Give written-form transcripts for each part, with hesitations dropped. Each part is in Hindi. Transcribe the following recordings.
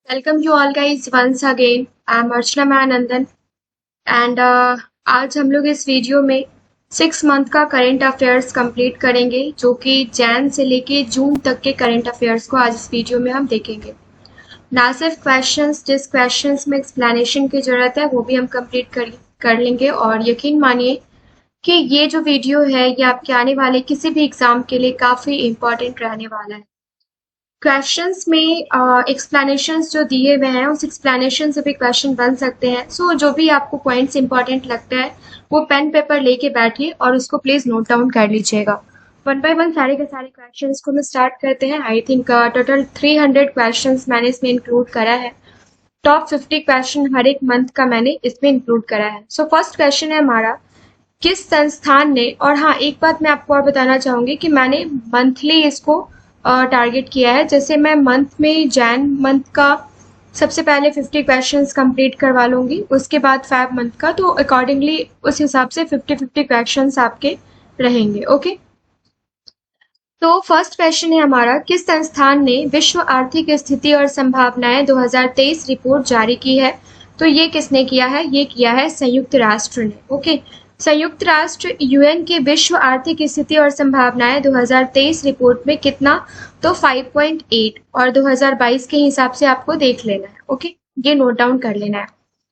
Welcome you all guys once again. I am Archana Mahanandan and आज हम लोग इस वीडियो में 6 मंथ का करंट अफेयर्स कंप्लीट करेंगे जो कि जैन से लेके जून तक के करंट अफेयर्स को आज इस वीडियो में हम देखेंगे। ना सिर्फ क्वेश्चंस, जिस क्वेश्चंस में एक्सप्लेनेशन की जरूरत है वो भी हम कंप्लीट कर लेंगे और यकीन मानिए कि ये जो वीडियो है ये आपके आने वाले किसी भी एग्जाम के लिए काफी इम्पोर्टेंट रहने वाला है। क्वेश्चंस में एक्सप्लेनेशंस जो दिए हुए हैं उस एक्सप्लेनेशन से भी क्वेश्चन बन सकते हैं। सो जो भी आपको पॉइंट्स इंपॉर्टेंट लगता है वो पेन पेपर लेके बैठिए और उसको प्लीज नोट डाउन कर लीजिएगा। वन बाय वन सारे के सारे क्वेश्चंस को हम स्टार्ट करते हैं। आई थिंक टोटल 300 क्वेश्चंस मैंने इसमें इंक्लूड करा है। टॉप 50 क्वेश्चन हर एक मंथ का मैंने इसमें इंक्लूड करा है। सो फर्स्ट क्वेश्चन है हमारा, किस संस्थान ने, और हाँ एक बात मैं आपको और बताना चाहूंगी कि मैंने मंथली इसको टारगेट किया है। जैसे मैं मंथ में जैन मंथ का सबसे पहले 50 क्वेश्चंस कंप्लीट करवा लूंगी, उसके बाद फेब मंथ का, तो अकॉर्डिंगली उस हिसाब से 50-50 क्वेश्चंस आपके रहेंगे। ओके, तो फर्स्ट क्वेश्चन है हमारा, किस संस्थान ने विश्व आर्थिक स्थिति और संभावनाएं 2023 रिपोर्ट जारी की है? तो ये किसने किया है? ये किया है संयुक्त राष्ट्र ने। ओके, संयुक्त राष्ट्र यूएन के विश्व आर्थिक स्थिति और संभावनाएं 2023 रिपोर्ट में कितना? तो 5.8 और 2022 के हिसाब से आपको देख लेना है। ओके, ये नोट डाउन कर लेना है।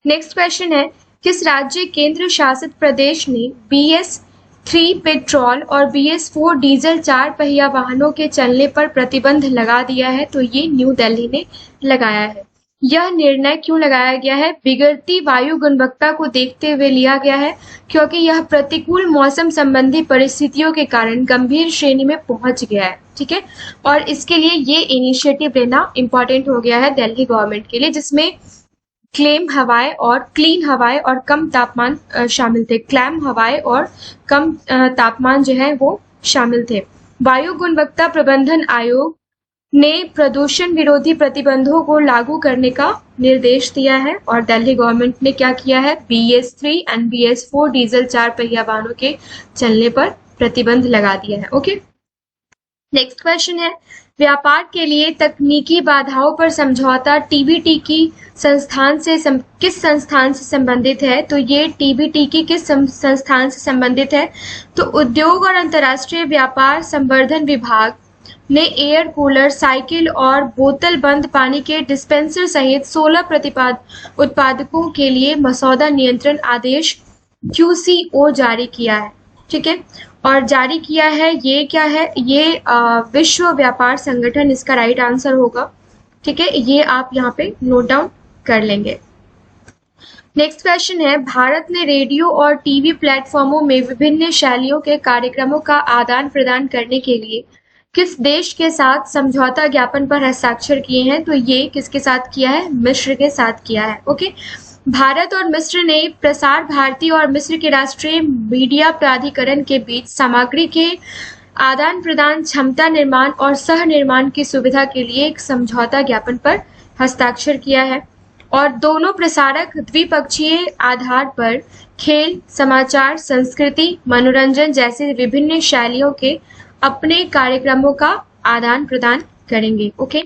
नेक्स्ट क्वेश्चन है, किस राज्य केंद्र शासित प्रदेश ने BS3 पेट्रोल और BS4 डीजल 4 पहिया वाहनों के चलने पर प्रतिबंध लगा दिया है? तो ये न्यू दिल्ली ने लगाया है। यह निर्णय क्यों लगाया गया है? बिगड़ती वायु गुणवत्ता को देखते हुए लिया गया है, क्योंकि यह प्रतिकूल मौसम संबंधी परिस्थितियों के कारण गंभीर श्रेणी में पहुंच गया है। ठीक है, और इसके लिए ये इनिशिएटिव लेना इंपॉर्टेंट हो गया है दिल्ली गवर्नमेंट के लिए, जिसमें क्लीन हवाएं और कम तापमान शामिल थे। क्लैम हवाएं और कम तापमान जो है वो शामिल थे। वायु गुणवत्ता प्रबंधन आयोग ने प्रदूषण विरोधी प्रतिबंधों को लागू करने का निर्देश दिया है और दिल्ली गवर्नमेंट ने क्या किया है? BS3 एंड BS4 डीजल 4 पहिया वाहनों के चलने पर प्रतिबंध लगा दिया है। ओके, नेक्स्ट क्वेश्चन है, व्यापार के लिए तकनीकी बाधाओं पर समझौता TBT की किस संस्थान से संबंधित है? तो ये TBT की किस संस्थान से संबंधित है? तो उद्योग और अंतर्राष्ट्रीय व्यापार संवर्धन विभाग ने एयर कूलर, साइकिल और बोतल बंद पानी के डिस्पेंसर सहित 16 उत्पादकों के लिए मसौदा नियंत्रण आदेश QCO जारी किया है। ठीक है, और जारी किया है ये क्या है? ये विश्व व्यापार संगठन इसका राइट आंसर होगा। ठीक है, ये आप यहाँ पे नोट डाउन कर लेंगे। नेक्स्ट क्वेश्चन है, भारत ने रेडियो और टीवी प्लेटफॉर्मों में विभिन्न शैलियों के कार्यक्रमों का आदान प्रदान करने के लिए किस देश के साथ समझौता ज्ञापन पर हस्ताक्षर किए हैं? तो ये किसके साथ किया है? मिस्र के साथ किया है। ओके, भारत और मिस्र ने प्रसार भारती और मिस्र के राष्ट्रीय मीडिया प्राधिकरण के बीच सामग्री के आदान प्रदान, क्षमता निर्माण और सह निर्माण की सुविधा के लिए एक समझौता ज्ञापन पर हस्ताक्षर किया है और दोनों प्रसारक द्विपक्षीय आधार पर खेल, समाचार, संस्कृति, मनोरंजन जैसे विभिन्न शैलियों के अपने कार्यक्रमों का आदान प्रदान करेंगे। ओके,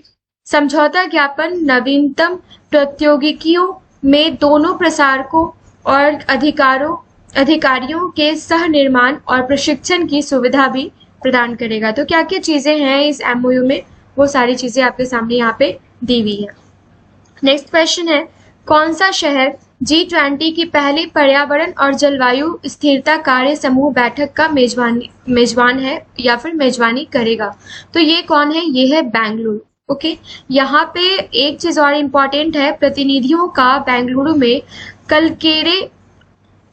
समझौता ज्ञापन नवीनतम प्रौद्योगिकियों में दोनों प्रसारकों और अधिकारियों के सह निर्माण और प्रशिक्षण की सुविधा भी प्रदान करेगा। तो क्या क्या चीजें हैं इस MOU में, वो सारी चीजें आपके सामने यहाँ पे दी हुई है। नेक्स्ट क्वेश्चन है, कौन सा शहर G20 की पहली पर्यावरण और जलवायु स्थिरता कार्य समूह बैठक का मेजबान है या फिर मेजबानी करेगा? तो ये कौन है? ये है बेंगलुरु। ओके, यहाँ पे एक चीज और इम्पोर्टेंट है, प्रतिनिधियों का बेंगलुरु में कलकेरे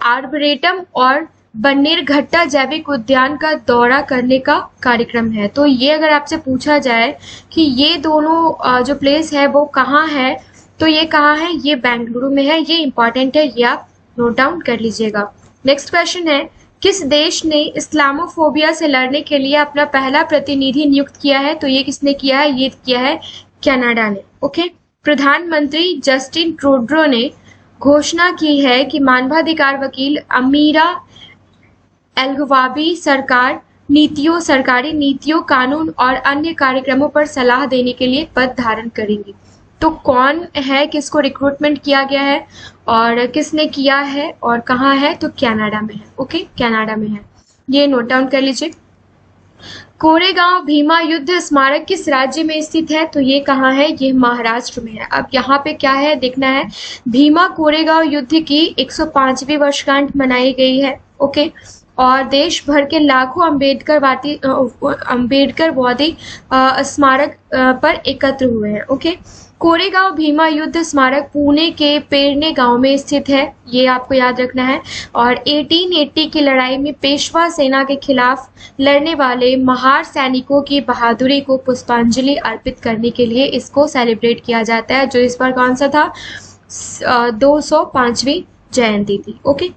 आर्बरेटम और बन्नेरघट्टा जैविक उद्यान का दौरा करने का कार्यक्रम है। तो ये अगर आपसे पूछा जाए कि ये दोनों जो प्लेस है वो कहाँ है, तो ये कहाँ है? ये बेंगलुरु में है। ये इंपॉर्टेंट है, ये आप नोट डाउन कर लीजिएगा। नेक्स्ट क्वेश्चन है, किस देश ने इस्लामोफोबिया से लड़ने के लिए अपना पहला प्रतिनिधि नियुक्त किया है? तो ये किसने किया है? ये किया है कनाडा ने। ओके, प्रधानमंत्री जस्टिन ट्रूडो ने घोषणा की है कि मानवाधिकार वकील अमीरा एलगवाबी सरकारी नीतियों, कानून और अन्य कार्यक्रमों पर सलाह देने के लिए पद धारण करेंगी। तो कौन है, किसको रिक्रूटमेंट किया गया है और किसने किया है और कहाँ है, तो कनाडा में है। ओके, कनाडा में है, ये नोट डाउन कर लीजिए। कोरेगांव भीमा युद्ध स्मारक किस राज्य में स्थित है, तो ये कहाँ है, ये महाराष्ट्र में है। अब यहाँ पे क्या है देखना है, भीमा कोरेगांव युद्ध की 105वीं वर्षगांठ मनाई गई है। ओके, और देश भर के लाखों अम्बेडकरवादी स्मारक पर एकत्र हुए हैं। ओके, कोरेगांव भीमा युद्ध स्मारक पुणे के पेरने गांव में स्थित है, ये आपको याद रखना है। और 1880 की लड़ाई में पेशवा सेना के खिलाफ लड़ने वाले महार सैनिकों की बहादुरी को पुष्पांजलि अर्पित करने के लिए इसको सेलिब्रेट किया जाता है, जो इस बार कौन सा था, 205वीं जयंती थी। ओके,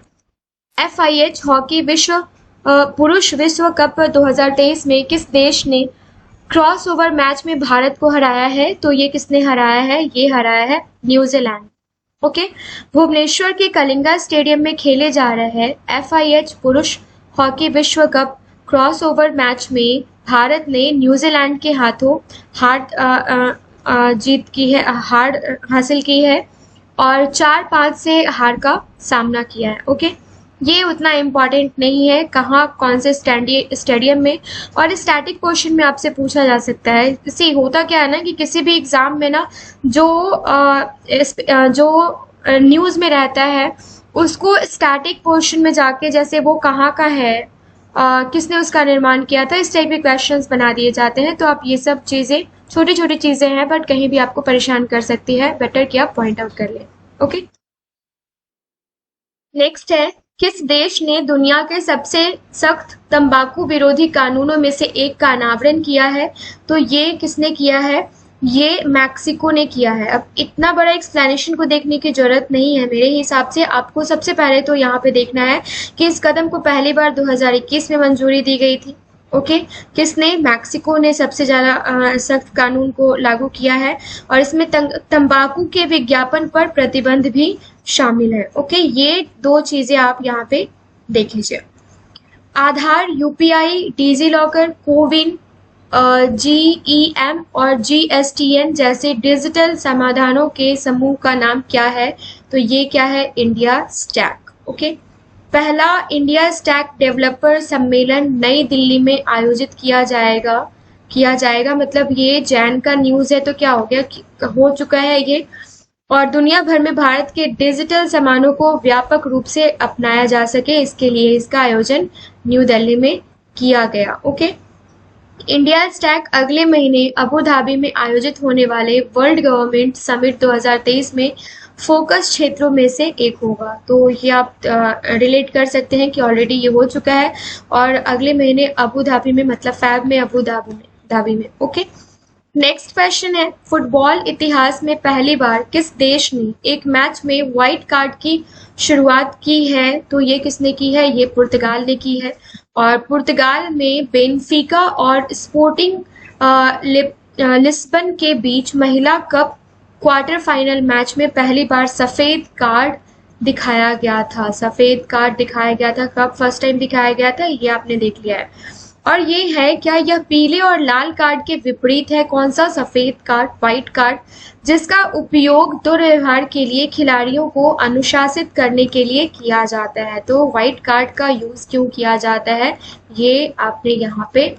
FIH हॉकी पुरुष विश्व कप 2023 में किस देश ने क्रॉसओवर मैच में भारत को हराया है, तो ये किसने हराया है, ये हराया है न्यूजीलैंड। ओके, भुवनेश्वर के कलिंगा स्टेडियम में खेले जा रहे FIH पुरुष हॉकी विश्व कप क्रॉसओवर मैच में भारत ने न्यूजीलैंड के हाथों हार हासिल की है और 4-5 से हार का सामना किया है। ओके, ये उतना इम्पॉर्टेंट नहीं है कहाँ कौन से स्टेडियम में, और स्टैटिक क्वेश्चन में आपसे पूछा जा सकता है। इसी होता क्या है ना कि किसी भी एग्जाम में ना जो न्यूज़ में रहता है उसको स्टैटिक क्वेश्चन में जाके जैसे वो कहाँ का है, किसने उसका निर्माण किया था, इस टाइप के क्वेश्चंस बना दिए जाते हैं। तो आप ये सब चीज़ें छोटी छोटी चीज़ें हैं बट कहीं भी आपको परेशान कर सकती है, बेटर कि आप पॉइंट आउट कर लें। ओके, नेक्स्ट है, किस देश ने दुनिया के सबसे सख्त तंबाकू विरोधी कानूनों में से एक का अनावरण किया है, तो ये किसने किया है, ये मैक्सिको ने किया है। अब इतना बड़ा एक्सप्लेनेशन को देखने की जरूरत नहीं है मेरे हिसाब से, आपको सबसे पहले तो यहाँ पे देखना है कि इस कदम को पहली बार 2021 में मंजूरी दी गई थी। ओके, किसने, मैक्सिको ने सबसे ज्यादा सख्त कानून को लागू किया है और इसमें तंबाकू के विज्ञापन पर प्रतिबंध भी शामिल है। ओके, ये दो चीजें आप यहाँ पे देख लीजिए। आधार, UPI, digi locker, CoWIN, GEM और GSTN जैसे डिजिटल समाधानों के समूह का नाम क्या है, तो ये क्या है, इंडिया स्टैक। ओके, पहला इंडिया स्टैक डेवलपर सम्मेलन नई दिल्ली में आयोजित किया जाएगा मतलब ये जैन का न्यूज है, तो क्या हो गया, हो चुका है ये। और दुनिया भर में भारत के डिजिटल सामानों को व्यापक रूप से अपनाया जा सके, इसके लिए इसका आयोजन न्यू दिल्ली में किया गया। ओके, इंडिया स्टैक अगले महीने अबू धाबी में आयोजित होने वाले वर्ल्ड गवर्नमेंट समिट 2023 में फोकस क्षेत्रों में से एक होगा। तो ये आप रिलेट कर सकते हैं कि ऑलरेडी ये हो चुका है और अगले महीने अबू धाबी में, मतलब फैब में अबू धाबी में। ओके, नेक्स्ट क्वेश्चन है, फुटबॉल इतिहास में पहली बार किस देश ने एक मैच में व्हाइट कार्ड की शुरुआत की है, तो ये किसने की है, ये पुर्तगाल ने की है। और पुर्तगाल में बेनफिका और स्पोर्टिंग लिस्बन के बीच महिला कप क्वार्टर फाइनल मैच में पहली बार सफेद कार्ड दिखाया गया था। कब फर्स्ट टाइम दिखाया गया था, ये आपने देख लिया है। और ये है क्या, यह पीले और लाल कार्ड के विपरीत है, कौन सा, सफेद कार्ड, व्हाइट कार्ड, जिसका उपयोग दुर्व्यवहार के लिए खिलाड़ियों को अनुशासित करने के लिए किया जाता है। तो व्हाइट कार्ड का यूज क्यों किया जाता है, ये आपने यहाँ पे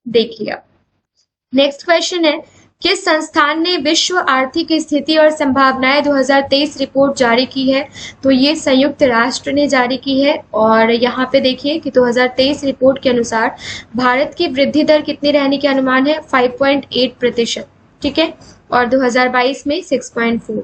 देख लिया। नेक्स्ट क्वेश्चन है, किस संस्थान ने विश्व आर्थिक स्थिति और संभावनाएं 2023 रिपोर्ट जारी की है, तो ये संयुक्त राष्ट्र ने जारी की है। और यहाँ पे देखिए कि 2023 रिपोर्ट के अनुसार भारत की वृद्धि दर कितनी रहने के अनुमान है, 5.8%, ठीक है, और 2022 में 6.4।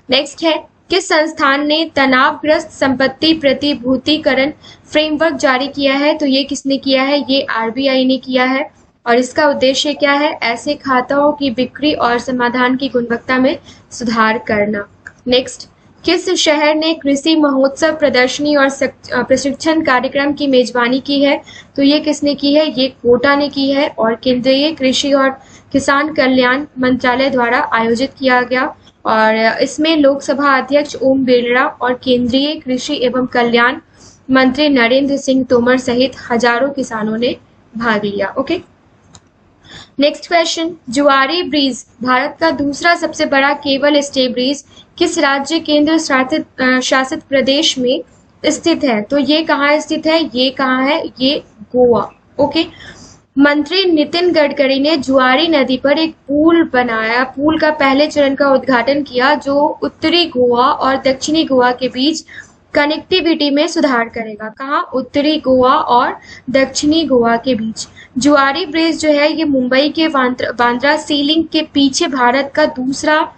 नेक्स्ट है, किस संस्थान ने तनावग्रस्त संपत्ति प्रतिभूतिकरण फ्रेमवर्क जारी किया है, तो ये किसने किया है, ये RBI ने किया है। और इसका उद्देश्य क्या है, ऐसे खाताओं की बिक्री और समाधान की गुणवत्ता में सुधार करना। नेक्स्ट, किस शहर ने कृषि महोत्सव, प्रदर्शनी और प्रशिक्षण कार्यक्रम की मेजबानी की है, तो ये किसने की है, ये कोटा ने की है और केंद्रीय कृषि और किसान कल्याण मंत्रालय द्वारा आयोजित किया गया। और इसमें लोकसभा अध्यक्ष ओम बिरला और केंद्रीय कृषि एवं कल्याण मंत्री नरेंद्र सिंह तोमर सहित हजारों किसानों ने भाग लिया। ओके, नेक्स्ट क्वेश्चन, जुआरी ब्रिज भारत का दूसरा सबसे बड़ा केबल स्टे ब्रिज किस राज्य केंद्र शासित प्रदेश में स्थित है? तो ये कहाँ स्थित है? ये कहाँ है? ये गोवा। ओके। मंत्री नितिन गडकरी ने जुआरी नदी पर एक पुल बनाया। पुल का पहले चरण का उद्घाटन किया जो उत्तरी गोवा और दक्षिणी गोवा के बीच कनेक्टिविटी में सुधार करेगा। कहाँ? उत्तरी गोवा और दक्षिणी गोवा के बीच। जुआरी ब्रिज जो है ये मुंबई के बांद्रा सी लिंक के पीछे भारत का दूसरा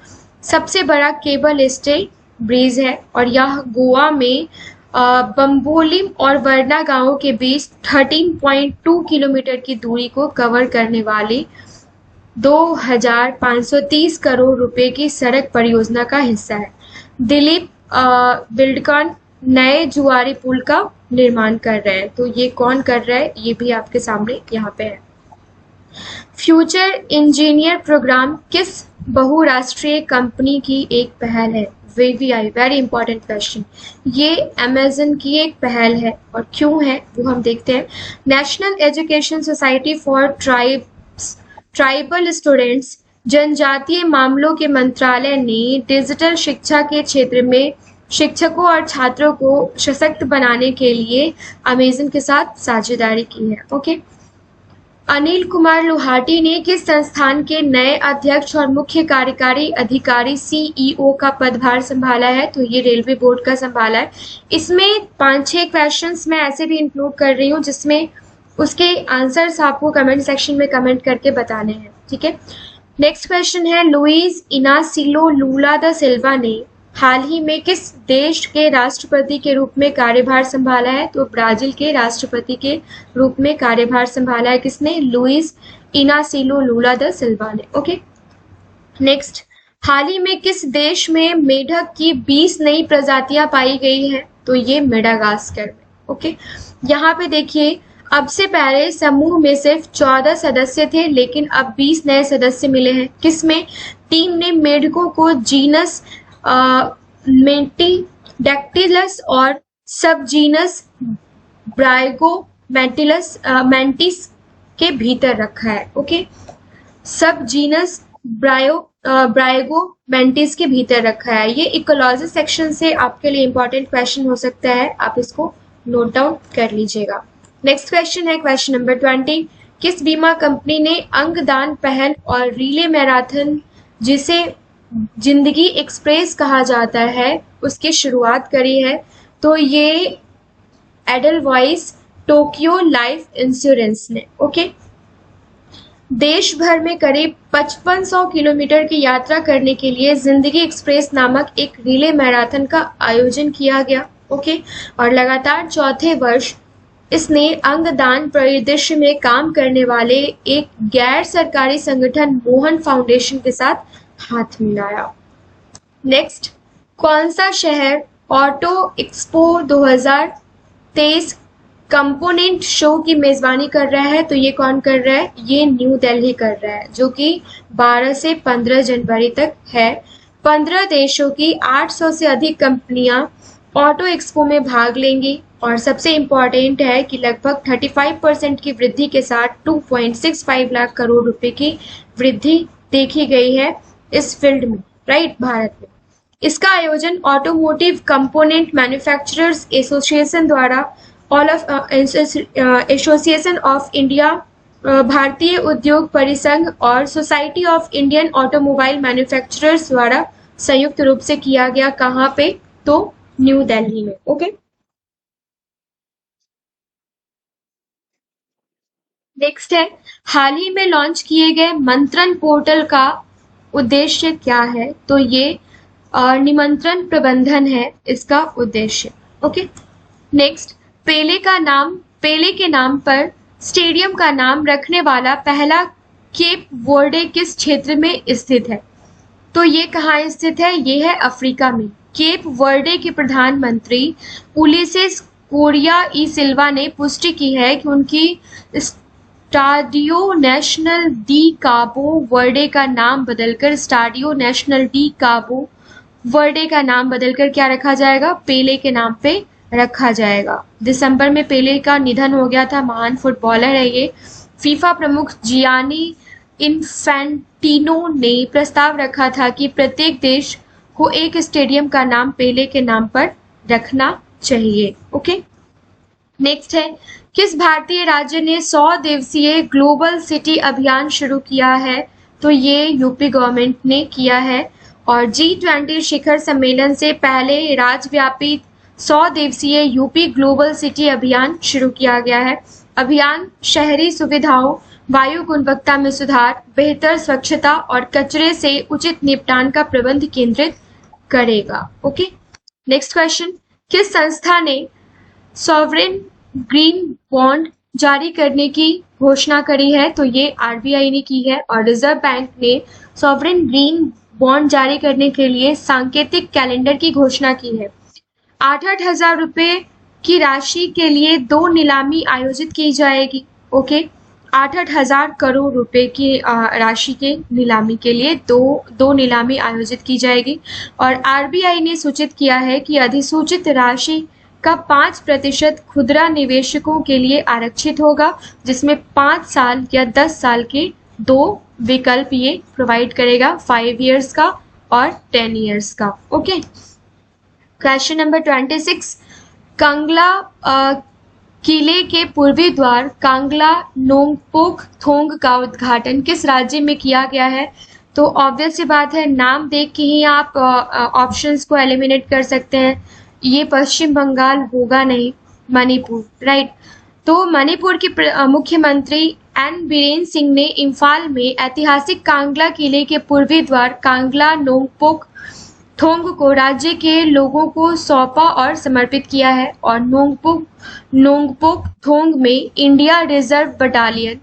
सबसे बड़ा केबल स्टे ब्रिज है और यह गोवा में बम्बोलिम और वर्ना गांवों के बीच 13.2 किलोमीटर की दूरी को कवर करने वाली 2530 करोड़ रुपए की सड़क परियोजना का हिस्सा है। दिलीप बिल्डकॉन नए जुआरी पुल का निर्माण कर रहे हैं। तो ये कौन कर रहा है? ये भी आपके सामने यहाँ पे है। फ्यूचर इंजीनियर प्रोग्राम किस बहुराष्ट्रीय कंपनी की एक पहल है? VVI, very important question. ये अमेजन की एक पहल है और क्यों है वो हम देखते हैं। National education society for tribal students जनजातीय मामलों के मंत्रालय ने डिजिटल शिक्षा के क्षेत्र में शिक्षकों और छात्रों को सशक्त बनाने के लिए अमेजन के साथ साझेदारी की है। ओके। अनिल कुमार लोहाटी ने किस संस्थान के नए अध्यक्ष और मुख्य कार्यकारी अधिकारी CEO का पदभार संभाला है? तो ये रेलवे बोर्ड का संभाला है। इसमें 5-6 क्वेश्चंस मैं ऐसे भी इंक्लूड कर रही हूँ जिसमें उसके आंसर्स आपको कमेंट सेक्शन में कमेंट करके बताने हैं। ठीक है। नेक्स्ट क्वेश्चन है, लुइस इनासियो लूला दा सिल्वा ने हाल ही में किस देश के राष्ट्रपति के रूप में कार्यभार संभाला है? तो ब्राजील के राष्ट्रपति के रूप में कार्यभार संभाला है। किसने? लुइस इनासियो लूला दा सिल्वा ने। ओके। नेक्स्ट, हाल ही में किस देश में मेढक की 20 नई प्रजातियां पाई गई है? तो ये मेडागास्कर में। ओके। यहाँ पे देखिए, अब से पहले समूह में सिर्फ 14 सदस्य थे लेकिन अब 20 नए सदस्य मिले हैं। किसमें? टीम ने मेढकों को जीनस मेंटिडैक्टिलस और सब जीनस ब्राइगो मैंटिस के भीतर रखा है। ओके। सब जीनस ब्राइगो मैंटिस के भीतर रखा है। ये इकोलॉजी सेक्शन से आपके लिए इंपॉर्टेंट क्वेश्चन हो सकता है, आप इसको नोट डाउन कर लीजिएगा। नेक्स्ट क्वेश्चन है क्वेश्चन नंबर 20। किस बीमा कंपनी ने अंगदान पहल और रिले मैराथन, जिसे जिंदगी एक्सप्रेस कहा जाता है, उसकी शुरुआत करी है? तो ये एडलवाइस टोक्यो लाइफ इंश्योरेंस ने। ओके। देश भर में करीब 5500 किलोमीटर की यात्रा करने के लिए जिंदगी एक्सप्रेस नामक एक रिले मैराथन का आयोजन किया गया। ओके। और लगातार चौथे वर्ष इसने अंगदान परिदृश्य में काम करने वाले एक गैर सरकारी संगठन मोहन फाउंडेशन के साथ हाथ मिलाया। नेक्स्ट, कौन सा शहर ऑटो एक्सपो 2023 कंपोनेंट शो की मेजबानी कर रहा है? तो ये कौन कर रहा है? ये न्यू दिल्ली कर रहा है, जो कि 12 से 15 जनवरी तक है। 15 देशों की 800 से अधिक कंपनियां ऑटो एक्सपो में भाग लेंगी और सबसे इम्पोर्टेंट है कि लगभग 35% की वृद्धि के साथ 2.65 लाख करोड़ रुपए की वृद्धि देखी गई है इस फील्ड में, राइट, भारत में। इसका आयोजन ऑटोमोटिव कंपोनेंट मैन्युफैक्चरर्स एसोसिएशन द्वारा एसोसिएशन ऑफ इंडिया, भारतीय उद्योग परिसंघ और society of Indian automobile manufacturers द्वारा संयुक्त रूप से किया गया। कहाँ पे? तो न्यू दिल्ली में। ओके। नेक्स्ट है, हाल ही में लॉन्च किए गए मंत्रण पोर्टल का उद्देश्य क्या है? तो ये निमंत्रण प्रबंधन है इसका उद्देश्य। ओके। नेक्स्ट, पेले के नाम पर स्टेडियम का नाम रखने वाला पहला केप वर्डे किस क्षेत्र में स्थित है? तो ये कहाँ स्थित है? ये है अफ्रीका में। केप वर्डे के प्रधानमंत्री उलिसेस कोरिया ई सिल्वा ने पुष्टि की है कि उनकी स्टाडियो नेशनल डी काबो वर्डे का नाम बदलकर क्या रखा जाएगा? पेले के नाम पे रखा जाएगा। दिसंबर में पेले का निधन हो गया था, महान फुटबॉलर है ये। फीफा प्रमुख जियानी इन्फेंटिनो ने प्रस्ताव रखा था कि प्रत्येक देश को एक स्टेडियम का नाम पेले के नाम पर रखना चाहिए। ओके, नेक्स्ट है, किस भारतीय राज्य ने 100 दिवसीय ग्लोबल सिटी अभियान शुरू किया है? तो ये यूपी गवर्नमेंट ने किया है। और G20 शिखर सम्मेलन से पहले राज्यव्यापी 100 दिवसीय यूपी ग्लोबल सिटी अभियान शुरू किया गया है। अभियान शहरी सुविधाओं, वायु गुणवत्ता में सुधार, बेहतर स्वच्छता और कचरे से उचित निपटान का प्रबंध केंद्रित करेगा। ओके, नेक्स्ट क्वेश्चन, किस संस्था ने सॉवरेन ग्रीन बॉन्ड जारी करने की घोषणा करी है? तो ये आरबीआई ने की है। और रिजर्व बैंक ने सॉवरेन ग्रीन बॉन्ड जारी करने के लिए सांकेतिक कैलेंडर की घोषणा की है। 8-8 हजार रुपए की राशि के लिए 2 नीलामी आयोजित की जाएगी। ओके, 8-8 हजार करोड़ रुपए की राशि के नीलामी के लिए दो नीलामी आयोजित की जाएगी। और आरबीआई ने सूचित किया है कि अधिसूचित राशि का 5% खुदरा निवेशकों के लिए आरक्षित होगा, जिसमें 5 साल या 10 साल के 2 विकल्प ये प्रोवाइड करेगा, 5 इयर्स का और 10 इयर्स का। ओके, क्वेश्चन नंबर 26, कांगला किले के पूर्वी द्वार कांगला नोंगपोक थोंग का उद्घाटन किस राज्य में किया गया है? तो ऑब्वियस सी बात है, नाम देख के ही आप ऑप्शंस को एलिमिनेट कर सकते हैं। ये पश्चिम बंगाल होगा नहीं, मणिपुर, राइट। तो मणिपुर के मुख्यमंत्री एन बीरेन सिंह ने इम्फाल में ऐतिहासिक कांगला किले के पूर्वी द्वार कांगला नोंगपोक थोंग को राज्य के लोगों को सौंपा और समर्पित किया है। और नोंगपोक थोंग में इंडिया रिजर्व बटालियन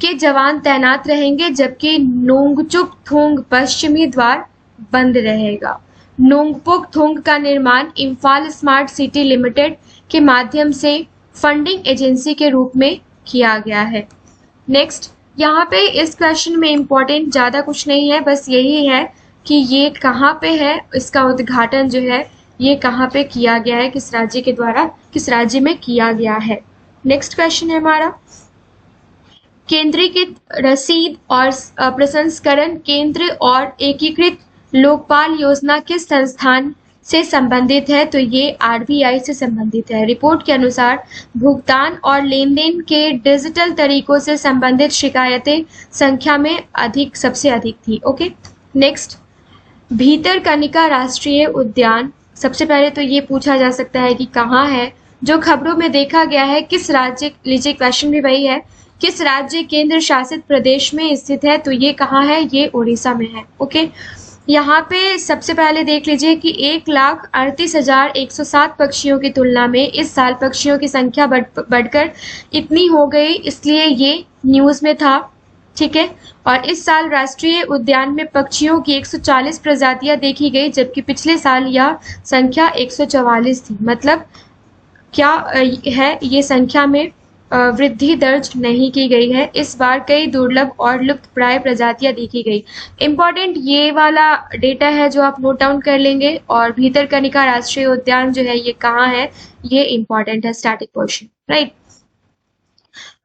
के जवान तैनात रहेंगे, जबकि नोंगचुक थोंग पश्चिमी द्वार बंद रहेगा। नोंगपोक थोंग का निर्माण इम्फाल स्मार्ट सिटी लिमिटेड के माध्यम से फंडिंग एजेंसी के रूप में किया गया है। नेक्स्ट, यहाँ पे इस क्वेश्चन में इम्पोर्टेंट ज़्यादा कुछ नहीं है, बस यही है कि ये कहाँ पे है, इसका उद्घाटन जो है ये कहाँ पे किया गया है, किस राज्य के द्वारा, किस राज्य में किया गया है। नेक्स्ट क्वेश्चन है हमारा, केंद्रीकृत रसीद और प्रसंस्करण केंद्र और एकीकृत लोकपाल योजना किस संस्थान से संबंधित है? तो ये आरबीआई से संबंधित है। रिपोर्ट के अनुसार भुगतान और लेन देन के डिजिटल तरीकों से संबंधित शिकायतें संख्या में सबसे अधिक थी। ओके, नेक्स्ट, भीतरकनिका राष्ट्रीय उद्यान, सबसे पहले तो ये पूछा जा सकता है कि कहाँ है, जो खबरों में देखा गया है किस राज्य, लीजिए क्वेश्चन भी वही है, किस राज्य केंद्र शासित प्रदेश में स्थित है? तो ये कहाँ है, ये उड़ीसा में है। ओके, यहाँ पे सबसे पहले देख लीजिए कि 1,38,107 पक्षियों की तुलना में इस साल पक्षियों की संख्या बढ़कर इतनी हो गई, इसलिए ये न्यूज में था। ठीक है, और इस साल राष्ट्रीय उद्यान में पक्षियों की 140 प्रजातियां देखी गई, जबकि पिछले साल यह संख्या 144 थी। मतलब क्या है, ये संख्या में वृद्धि दर्ज नहीं की गई है। इस बार कई दुर्लभ और लुप्त प्राय प्रजातियां देखी गई। इम्पोर्टेंट ये वाला डेटा है जो आप नोट डाउन कर लेंगे। और भीतरकनिका राष्ट्रीय उद्यान जो है ये कहाँ है, ये इम्पोर्टेंट है, स्टैटिक पोर्शन, राइट।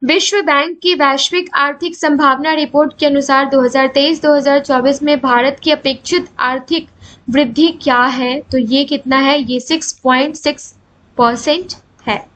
विश्व बैंक की वैश्विक आर्थिक संभावना रिपोर्ट के अनुसार 2023-2024 में भारत की अपेक्षित आर्थिक वृद्धि क्या है? तो ये कितना है, ये 6.6% है।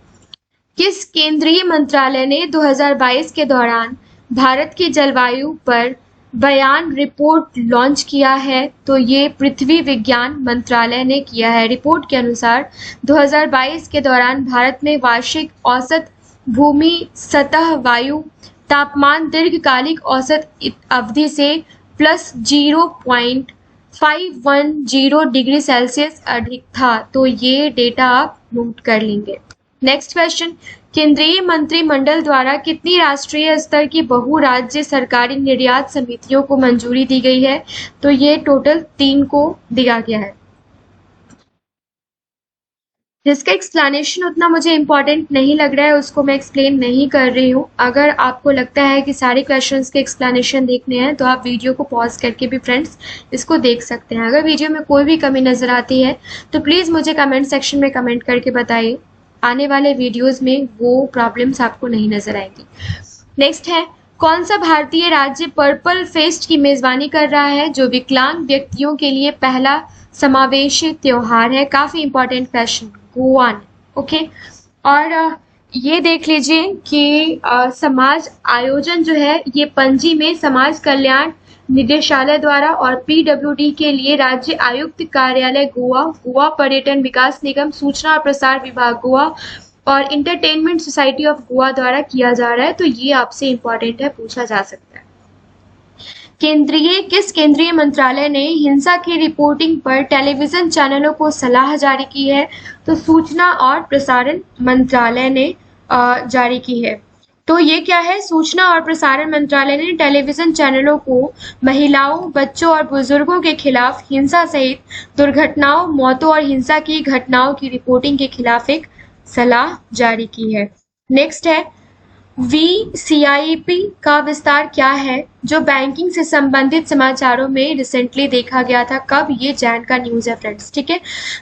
किस केंद्रीय मंत्रालय ने 2022 के दौरान भारत की जलवायु पर बयान रिपोर्ट लॉन्च किया है? तो ये पृथ्वी विज्ञान मंत्रालय ने किया है। रिपोर्ट के अनुसार 2022 के दौरान भारत में वार्षिक औसत भूमि सतह वायु तापमान दीर्घकालिक औसत अवधि से +0.510 डिग्री सेल्सियस अधिक था। तो ये डेटा आप नोट कर लेंगे। नेक्स्ट क्वेश्चन, केंद्रीय मंत्रिमंडल द्वारा कितनी राष्ट्रीय स्तर की बहु राज्य सरकारी निर्यात समितियों को मंजूरी दी गई है? तो ये टोटल 3 को दिया गया है। जिसका एक्सप्लेनेशन उतना मुझे इम्पोर्टेंट नहीं लग रहा है उसको मैं एक्सप्लेन नहीं कर रही हूँ। अगर आपको लगता है कि सारे क्वेश्चंस के एक्सप्लेनेशन देखने हैं तो आप वीडियो को पॉज करके भी फ्रेंड्स इसको देख सकते हैं। अगर वीडियो में कोई भी कमी नजर आती है तो प्लीज़ मुझे कमेंट सेक्शन में कमेंट करके बताइए। आने वाले वीडियोस में वो प्रॉब्लम्स आपको नहीं नजर आएंगी। नेक्स्ट है, कौन सा भारतीय राज्य पर्पल फेस्ट की मेजबानी कर रहा है, जो विकलांग व्यक्तियों के लिए पहला समावेशी त्योहार है? काफी इंपॉर्टेंट क्वेश्चन। गोवा ने। ओके, और ये देख लीजिए कि समाज आयोजन जो है ये पणजी में समाज कल्याण निदेशालय द्वारा और पीडब्ल्यूडी के लिए राज्य आयुक्त कार्यालय गोवा, गोवा पर्यटन विकास निगम, सूचना और प्रसार विभाग गोवा और इंटरटेनमेंट सोसाइटी ऑफ गोवा द्वारा किया जा रहा है। तो ये आपसे इंपॉर्टेंट है, पूछा जा सकता है। किस केंद्रीय मंत्रालय ने हिंसा की रिपोर्टिंग पर टेलीविजन चैनलों को सलाह जारी की है? तो सूचना और प्रसारण मंत्रालय ने जारी की है। तो ये क्या है? सूचना और प्रसारण मंत्रालय ने टेलीविजन चैनलों को महिलाओं, बच्चों और बुजुर्गों के खिलाफ हिंसा सहित दुर्घटनाओं, मौतों और हिंसा की घटनाओं की रिपोर्टिंग के खिलाफ एक सलाह जारी की है। नेक्स्ट है, VCIP का विस्तार क्या है? जो बैंकिंग से संबंधित समाचारों में रिसेंटली देखा गया था। कब? ये जैन का न्यूज है फ्रेंड्स, ठीक है।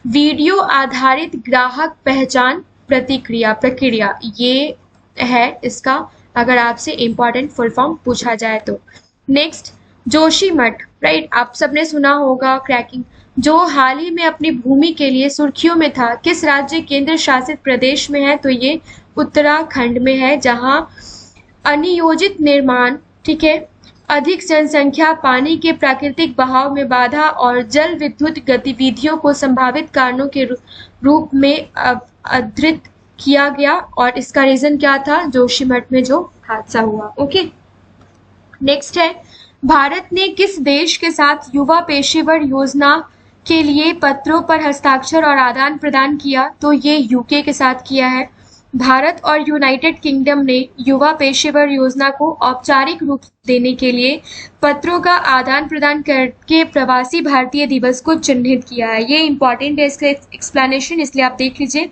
वीडियो आधारित ग्राहक पहचान प्रक्रिया, ये है इसका, अगर आपसे इंपॉर्टेंट फुल फॉर्म पूछा जाए तो। नेक्स्ट, जोशीमठ, राइट, आप सबने सुना होगा, क्रैकिंग, जो हाल ही में अपनी भूमि के लिए सुर्खियों में था, किस राज्य केंद्र शासित प्रदेश में है? तो ये उत्तराखंड में है, जहां अनियोजित निर्माण, ठीक है, अधिक जनसंख्या, पानी के प्राकृतिक बहाव में बाधा और जल विद्युत गतिविधियों को संभावित कारणों के रूप में अधृत किया गया, और इसका रीजन क्या था? जोशीमठ में जो हादसा हुआ। ओके, नेक्स्ट है, भारत ने किस देश के साथ युवा पेशेवर योजना के लिए पत्रों पर हस्ताक्षर और आदान प्रदान किया? तो ये यूके के साथ किया है। भारत और यूनाइटेड किंगडम ने युवा पेशेवर योजना को औपचारिक रूप देने के लिए पत्रों का आदान प्रदान करके प्रवासी भारतीय दिवस को चिन्हित किया है। ये इंपॉर्टेंट है, इसका एक्सप्लेनेशन, इसलिए आप देख लीजिए।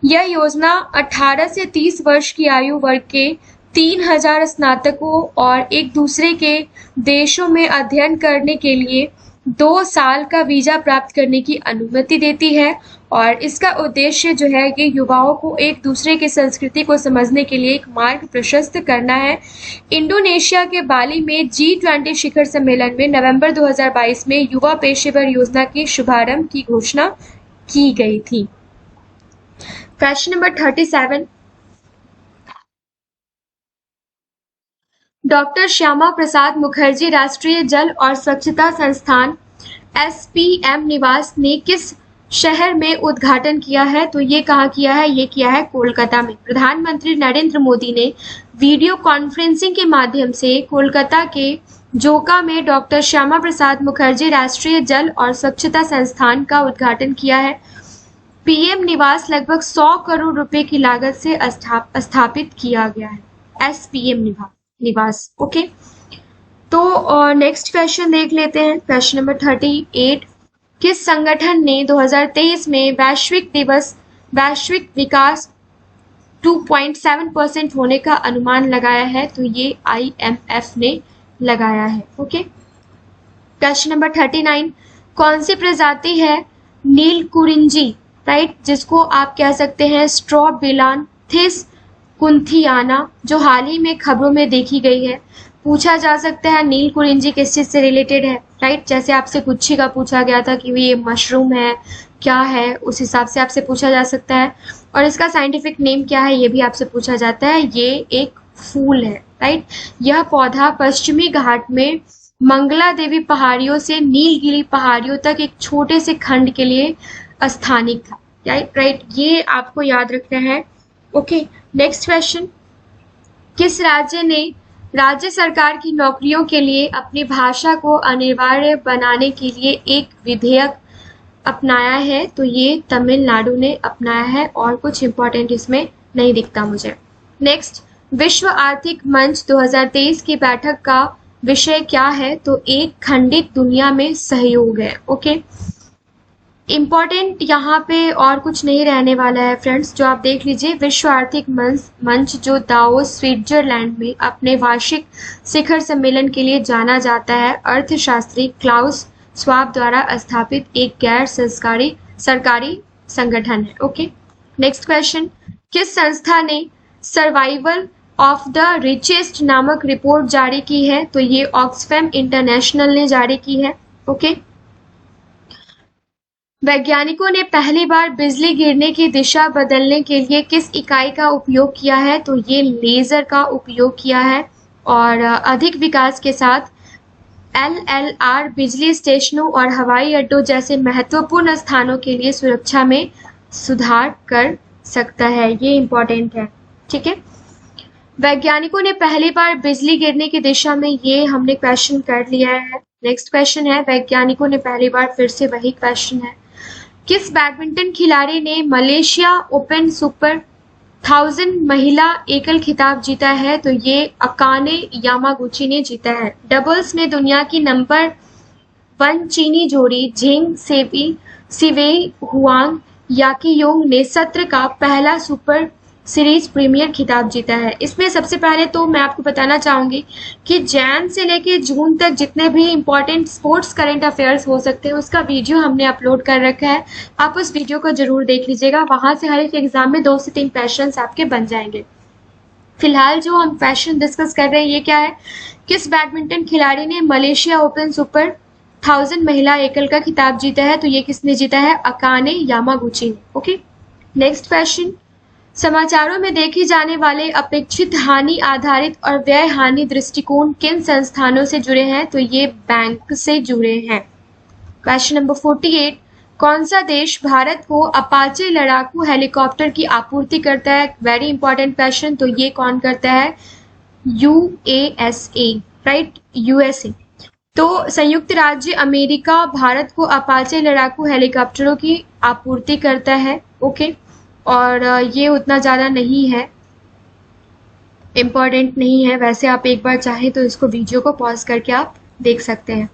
यह योजना 18 से 30 वर्ष की आयु वर्ग के 3000 स्नातकों और एक दूसरे के देशों में अध्ययन करने के लिए 2 साल का वीजा प्राप्त करने की अनुमति देती है, और इसका उद्देश्य जो है कि युवाओं को एक दूसरे की संस्कृति को समझने के लिए एक मार्ग प्रशस्त करना है। इंडोनेशिया के बाली में G20 शिखर सम्मेलन में नवंबर 2022 में युवा पेशेवर योजना के शुभारंभ की घोषणा की गई थी। Question number 37, doctor Shyama Prasad Mukherjee राष्ट्रीय जल और स्वच्छता संस्थान SPM निवास ने किस शहर में उद्घाटन किया है? तो ये कहाँ किया है? ये किया है कोलकाता में। प्रधानमंत्री नरेंद्र मोदी ने वीडियो कॉन्फ्रेंसिंग के माध्यम से कोलकाता के जोका में डॉक्टर श्यामा प्रसाद मुखर्जी राष्ट्रीय जल और स्वच्छता संस्थान का उद्घाटन किया है। PM निवास लगभग 100 करोड़ रुपए की लागत से स्थापित किया गया है, SPM निवास। ओके, तो नेक्स्ट क्वेश्चन देख लेते हैं। क्वेश्चन नंबर 38, किस संगठन ने 2023 में वैश्विक विकास 2.7% होने का अनुमान लगाया है? तो ये IMF ने लगाया है। ओके, क्वेश्चन नंबर 39, कौन सी प्रजाति है नीलकुरिंजी, राइट, जिसको आप कह सकते हैं स्ट्रॉबिलांथिस कुंथियाना, जो हाल ही में खबरों में देखी गई है? पूछा जा सकता है नीलकुरिंजी किस चीज से रिलेटेड है, राइट, जैसे आपसे गुच्छी का पूछा गया था कि ये मशरूम है, क्या है, उस हिसाब से आपसे पूछा जा सकता है। और इसका साइंटिफिक नेम क्या है, ये भी आपसे पूछा जाता है। ये एक फूल है, राइट। यह पौधा पश्चिमी घाट में मंगला देवी पहाड़ियों से नीलगिरी पहाड़ियों तक एक छोटे से खंड के लिए स्थानिक था, राइट, ये आपको याद रखना है। ओके, नेक्स्ट क्वेश्चन, किस राज्य ने राज्य सरकार की नौकरियों के लिए अपनी भाषा को अनिवार्य बनाने के लिए एक विधेयक अपनाया है? तो ये तमिलनाडु ने अपनाया है, और कुछ इंपॉर्टेंट इसमें नहीं दिखता मुझे। नेक्स्ट, विश्व आर्थिक मंच 2023 की बैठक का विषय क्या है? तो एक खंडित दुनिया में सहयोग है। ओके, इम्पॉर्टेंट यहाँ पे और कुछ नहीं रहने वाला है फ्रेंड्स, जो आप देख लीजिए। विश्व आर्थिक मंच जो दावोस स्विट्जरलैंड में अपने वार्षिक शिखर सम्मेलन के लिए जाना जाता है, अर्थशास्त्री क्लाउस स्वाब द्वारा स्थापित एक गैर सरकारी संगठन है। ओके, नेक्स्ट क्वेश्चन, किस संस्था ने सर्वाइवल ऑफ द रिचेस्ट नामक रिपोर्ट जारी की है, तो ये ऑक्सफैम इंटरनेशनल ने जारी की है। ओके। वैज्ञानिकों ने पहली बार बिजली गिरने की दिशा बदलने के लिए किस इकाई का उपयोग किया है, तो ये लेजर का उपयोग किया है। और अधिक विकास के साथ LLR बिजली स्टेशनों और हवाई अड्डों जैसे महत्वपूर्ण स्थानों के लिए सुरक्षा में सुधार कर सकता है। ये इंपॉर्टेंट है, ठीक है। वैज्ञानिकों ने पहली बार बिजली गिरने की दिशा में, ये हमने क्वेश्चन कर लिया है। नेक्स्ट क्वेश्चन है, वैज्ञानिकों ने पहली बार, फिर से वही क्वेश्चन है। किस बैडमिंटन खिलाड़ी ने मलेशिया ओपन सुपर 1000 महिला एकल खिताब जीता है, तो ये अकाने यामागुची ने जीता है। डबल्स में दुनिया की नंबर 1 चीनी जोड़ी झेंग सिवेई हुआंग याकीयोंग ने सत्र का पहला सुपर सीरीज प्रीमियर खिताब जीता है। इसमें सबसे पहले तो मैं आपको बताना चाहूंगी कि जैन से लेके जून तक जितने भी इंपॉर्टेंट स्पोर्ट्स करंट अफेयर्स हो सकते हैं उसका वीडियो हमने अपलोड कर रखा है। आप उस वीडियो को जरूर देख लीजिएगा, वहां से हर एक एग्जाम में 2 से 3 क्वेश्चन आपके बन जाएंगे। फिलहाल जो हम क्वेश्चन डिस्कस कर रहे हैं ये क्या है, किस बैडमिंटन खिलाड़ी ने मलेशिया ओपन सुपर 1000 महिला एकल का खिताब जीता है, तो ये किसने जीता है, अकाने यामागुची ने। ओके। नेक्स्ट क्वेश्चन, समाचारों में देखे जाने वाले अपेक्षित हानि आधारित और व्यय हानि दृष्टिकोण किन संस्थानों से जुड़े हैं, तो ये बैंक से जुड़े हैं। क्वेश्चन नंबर 48, कौन सा देश भारत को अपाचे लड़ाकू हेलीकॉप्टर की आपूर्ति करता है? Very important question. तो ये कौन करता है, USA, राइट, USA। तो संयुक्त राज्य अमेरिका भारत को अपाचे लड़ाकू हेलीकॉप्टरों की आपूर्ति करता है। ओके। और ये उतना ज़्यादा नहीं है, इम्पॉर्टेंट नहीं है। वैसे आप एक बार चाहें तो इसको वीडियो को पॉज करके आप देख सकते हैं।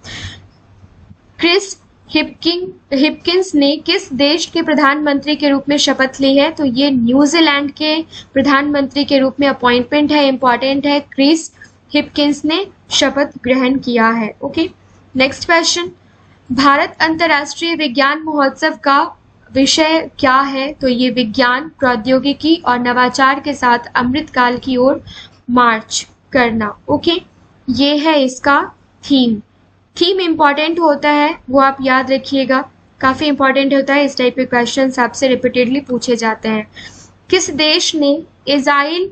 क्रिस हिपकिंस ने किस देश के प्रधानमंत्री के रूप में शपथ ली है, तो ये न्यूजीलैंड के प्रधानमंत्री के रूप में अपॉइंटमेंट है, इम्पॉर्टेंट है। क्रिस हिपकिंस ने शपथ ग्रहण किया है। ओके। नेक्स्ट क्वेश्चन, भारत अंतर्राष्ट्रीय विज्ञान महोत्सव का विषय क्या है, तो ये विज्ञान, प्रौद्योगिकी और नवाचार के साथ अमृतकाल की ओर मार्च करना। ओके। ये है इसका थीम। थीम इंपॉर्टेंट होता है, वो आप याद रखिएगा, काफी इंपॉर्टेंट होता है। इस टाइप के क्वेश्चन आपसे रिपीटेडली पूछे जाते हैं। किस देश ने इज़राइल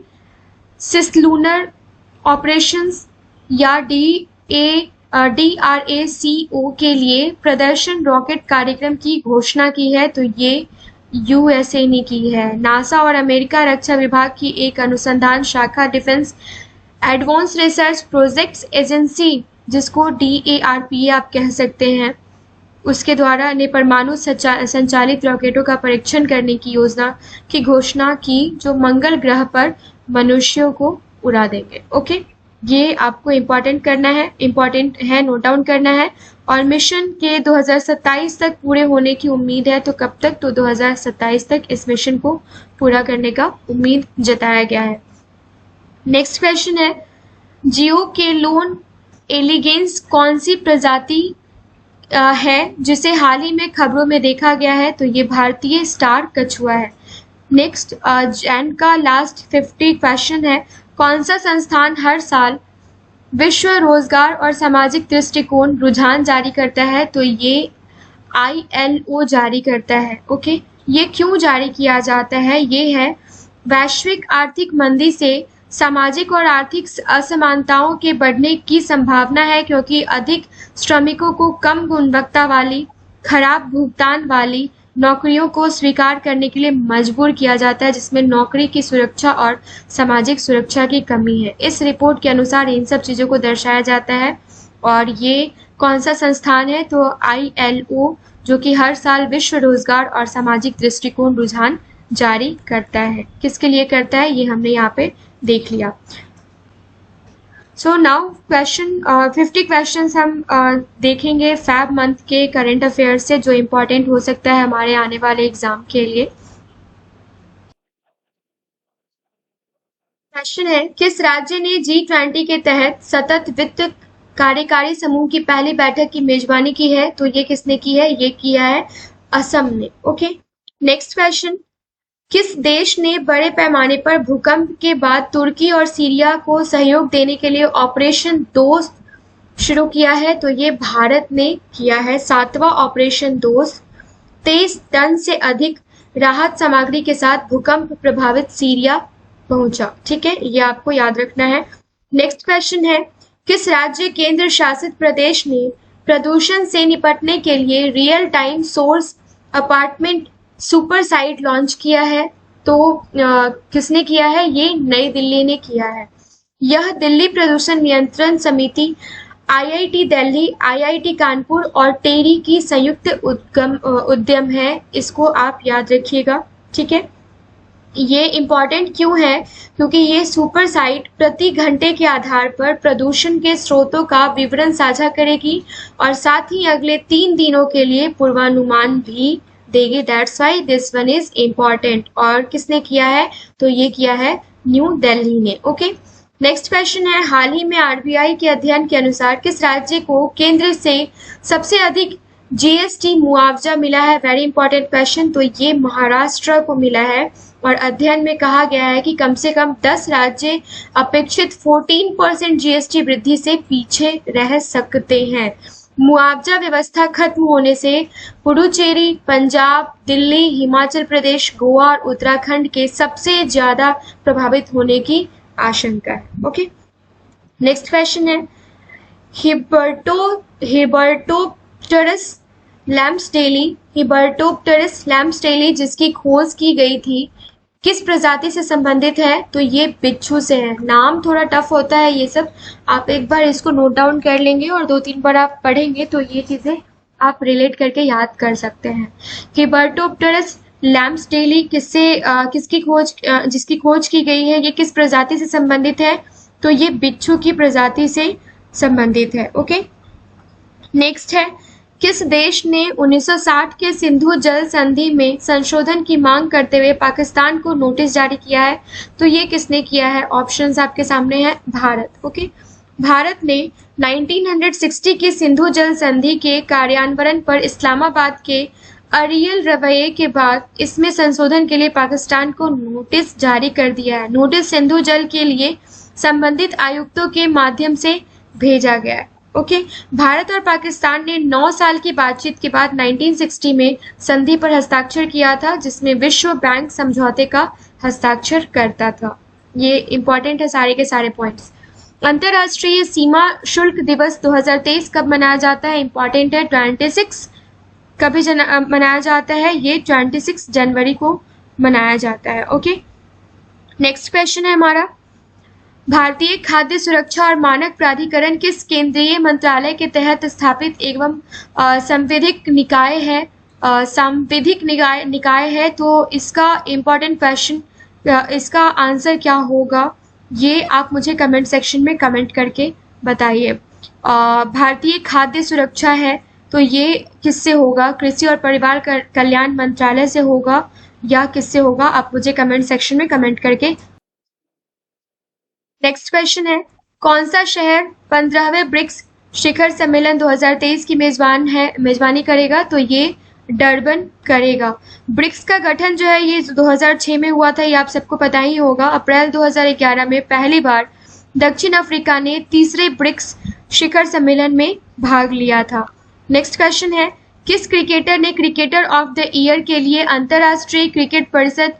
सिसलूनर ऑपरेशंस या DRACO के लिए प्रदर्शन रॉकेट कार्यक्रम की घोषणा की है, तो ये USA ने की है। नासा और अमेरिका रक्षा विभाग की एक अनुसंधान शाखा defence advance research projects agency, जिसको DARPA आप कह सकते हैं, उसके द्वारा ने परमाणु संचालित रॉकेटों का परीक्षण करने की योजना की घोषणा की, जो मंगल ग्रह पर मनुष्यों को उड़ा देंगे। ओके। ये आपको इम्पोर्टेंट है, नोट डाउन करना है। और मिशन के 2027 तक पूरे होने की उम्मीद है, तो कब तक, तो 2027 तक इस मिशन को पूरा करने का उम्मीद जताया गया है। नेक्स्ट क्वेश्चन है, जियो के लोन एलिगेंस कौन सी प्रजाति है जिसे हाल ही में खबरों में देखा गया है, तो ये भारतीय स्टार कछुआ है। नेक्स्ट एंड का लास्ट 50 क्वेश्चन है, कौन सा संस्थान हर साल विश्व रोजगार और सामाजिक दृष्टिकोण रुझान जारी करता है, तो ये ILO जारी करता है। ओके। ये क्यों जारी किया जाता है, ये है वैश्विक आर्थिक मंदी से सामाजिक और आर्थिक असमानताओं के बढ़ने की संभावना है, क्योंकि अधिक श्रमिकों को कम गुणवत्ता वाली, खराब भुगतान वाली नौकरियों को स्वीकार करने के लिए मजबूर किया जाता है, जिसमें नौकरी की सुरक्षा और सामाजिक सुरक्षा की कमी है। इस रिपोर्ट के अनुसार इन सब चीजों को दर्शाया जाता है। और ये कौन सा संस्थान है, तो ILO, जो कि हर साल विश्व रोजगार और सामाजिक दृष्टिकोण रुझान जारी करता है। किसके लिए करता है, ये हमने यहाँ पे देख लिया। सो नाउ 50 क्वेश्चंस हम देखेंगे फैब मंथ के करंट अफेयर्स से, जो इम्पोर्टेंट हो सकता है हमारे आने वाले एग्जाम के लिए। क्वेश्चन है, किस राज्य ने G20 के तहत सतत वित्त कार्यकारी समूह की पहली बैठक की मेजबानी की है, तो ये किसने की है, ये किया है असम ने। ओके। नेक्स्ट क्वेश्चन, किस देश ने बड़े पैमाने पर भूकंप के बाद तुर्की और सीरिया को सहयोग देने के लिए ऑपरेशन दोस्त शुरू किया है? तो ये भारत ने किया है। 7वां ऑपरेशन दोस्त 23 टन से अधिक राहत सामग्री के साथ भूकंप प्रभावित सीरिया पहुंचा। ठीक है, ये आपको याद रखना है। नेक्स्ट क्वेश्चन है, किस राज्य केंद्र शासित प्रदेश ने प्रदूषण से निपटने के लिए real time source apartment super site launch किया है? तो किसने किया है? ये नई दिल्ली ने किया है। यह दिल्ली प्रदूषण नियंत्रण समिति, आईआईटी दिल्ली, आईआईटी कानपुर और टेरी की संयुक्त उद्यम है। इसको आप याद रखिएगा। ठीक है, ये इम्पॉर्टेंट क्यों है? क्योंकि ये सुपर साइट प्रति घंटे के आधार पर प्रदूषण के स्रोतों का विवरण साझा करेगी और साथ ही अगले 3 दिनों के लिए पूर्वानुमान भी देगी। That's why this one is important. और किसने किया है? तो ये किया है न्यू दिल्ली ने। ओके, नेक्स्ट क्वेश्चन है, हाल ही में आरबीआई के अध्ययन के अनुसार किस राज्य को केंद्र से सबसे अधिक जीएसटी मुआवजा मिला है? Very important question. तो ये महाराष्ट्र को मिला है और अध्ययन में कहा गया है कि कम से कम 10 राज्य अपेक्षित 14% जीएसटी वृद्धि से पीछे रह सकते हैं। मुआवजा व्यवस्था खत्म होने से पुडुचेरी, पंजाब, दिल्ली, हिमाचल प्रदेश, गोवा और उत्तराखंड के सबसे ज्यादा प्रभावित होने की आशंका है। ओके, नेक्स्ट क्वेश्चन है, हिबर्टोप्टेरस लैम्सडेली जिसकी खोज की गई थी किस प्रजाति से संबंधित है? तो ये बिच्छू से है। नाम थोड़ा टफ होता है ये सब, आप एक बार इसको नोट डाउन कर लेंगे और 2-3 बार आप पढ़ेंगे तो ये चीजें आप रिलेट करके याद कर सकते हैं। हिबर्टोप्टेरस लैम्सडेली जिसकी खोज की गई है, ये किस प्रजाति से संबंधित है? तो ये बिच्छू की प्रजाति से संबंधित है। ओके, नेक्स्ट है, किस देश ने 1960 के सिंधु जल संधि में संशोधन की मांग करते हुए पाकिस्तान को नोटिस जारी किया है? तो ये किसने किया है? ऑप्शंस आपके सामने है, भारत। ओके, भारत ने 1960 की सिंधु जल संधि के कार्यान्वयन पर इस्लामाबाद के अड़ियल रवैये के बाद इसमें संशोधन के लिए पाकिस्तान को नोटिस जारी कर दिया है। नोटिस सिंधु जल के लिए संबंधित आयुक्तों के माध्यम से भेजा गया है। ओके, भारत और पाकिस्तान ने 9 साल की बातचीत के बाद 1960 में संधि पर हस्ताक्षर किया था, जिसमें विश्व बैंक समझौते का हस्ताक्षर करता था। ये इंपॉर्टेंट है सारे के सारे पॉइंट्स। अंतर्राष्ट्रीय सीमा शुल्क दिवस 2023 कब मनाया जाता है? इंपॉर्टेंट है, 26 कभी मनाया जाता है? ये 26 जनवरी को मनाया जाता है। ओके, नेक्स्ट क्वेश्चन है हमारा, भारतीय खाद्य सुरक्षा और मानक प्राधिकरण किस केंद्रीय मंत्रालय के तहत स्थापित एवं संवैधानिक निकाय है? सांविधिक निकाय है। तो इसका इम्पोर्टेंट क्वेश्चन, इसका आंसर क्या होगा ये आप मुझे कमेंट सेक्शन में कमेंट करके बताइए। भारतीय खाद्य सुरक्षा है तो ये किससे होगा? कृषि और परिवार कल्याण मंत्रालय से होगा या किससे होगा? आप मुझे कमेंट सेक्शन में कमेंट करके। नेक्स्ट क्वेश्चन है, कौन सा शहर 15वें ब्रिक्स शिखर सम्मेलन 2023 की मेजबानी करेगा? तो ये डरबन करेगा। ब्रिक्स का गठन जो है ये 2006 में हुआ था, ये आप सबको पता ही होगा। अप्रैल 2011 में पहली बार दक्षिण अफ्रीका ने तीसरे ब्रिक्स शिखर सम्मेलन में भाग लिया था। नेक्स्ट क्वेश्चन है, किस क्रिकेटर ने क्रिकेटर ऑफ द ईयर के लिए अंतरराष्ट्रीय क्रिकेट परिषद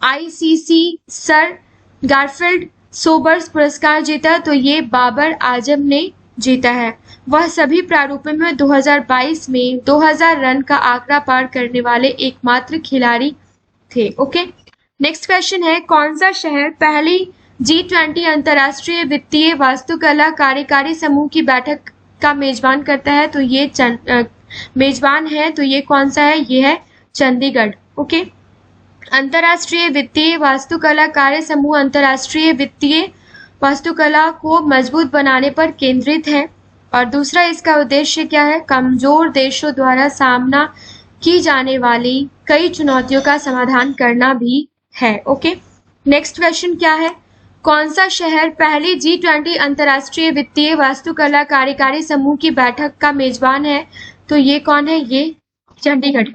आईसीसी सर गारफील्ड सोबर्स पुरस्कार जीता? तो ये बाबर आजम ने जीता है। वह सभी प्रारूपों में 2022 में 2000 रन का आंकड़ा पार करने वाले एकमात्र खिलाड़ी थे। ओके, नेक्स्ट क्वेश्चन है, कौन सा शहर पहली G20 अंतरराष्ट्रीय वित्तीय वास्तुकला कार्यकारी समूह की बैठक का मेजबान करता है? तो ये मेजबान है, तो ये कौन सा है? ये है चंडीगढ़। ओके, अंतरराष्ट्रीय वित्तीय वास्तुकला कार्य समूह अंतरराष्ट्रीय वित्तीय वास्तुकला को मजबूत बनाने पर केंद्रित है और दूसरा इसका उद्देश्य क्या है? कमजोर देशों द्वारा सामना की जाने वाली कई चुनौतियों का समाधान करना भी है। ओके, नेक्स्ट क्वेश्चन क्या है, कौन सा शहर पहली G20 अंतरराष्ट्रीय वित्तीय वास्तुकला कार्यकारी समूह की बैठक का मेजबान है? तो ये कौन है? ये चंडीगढ़।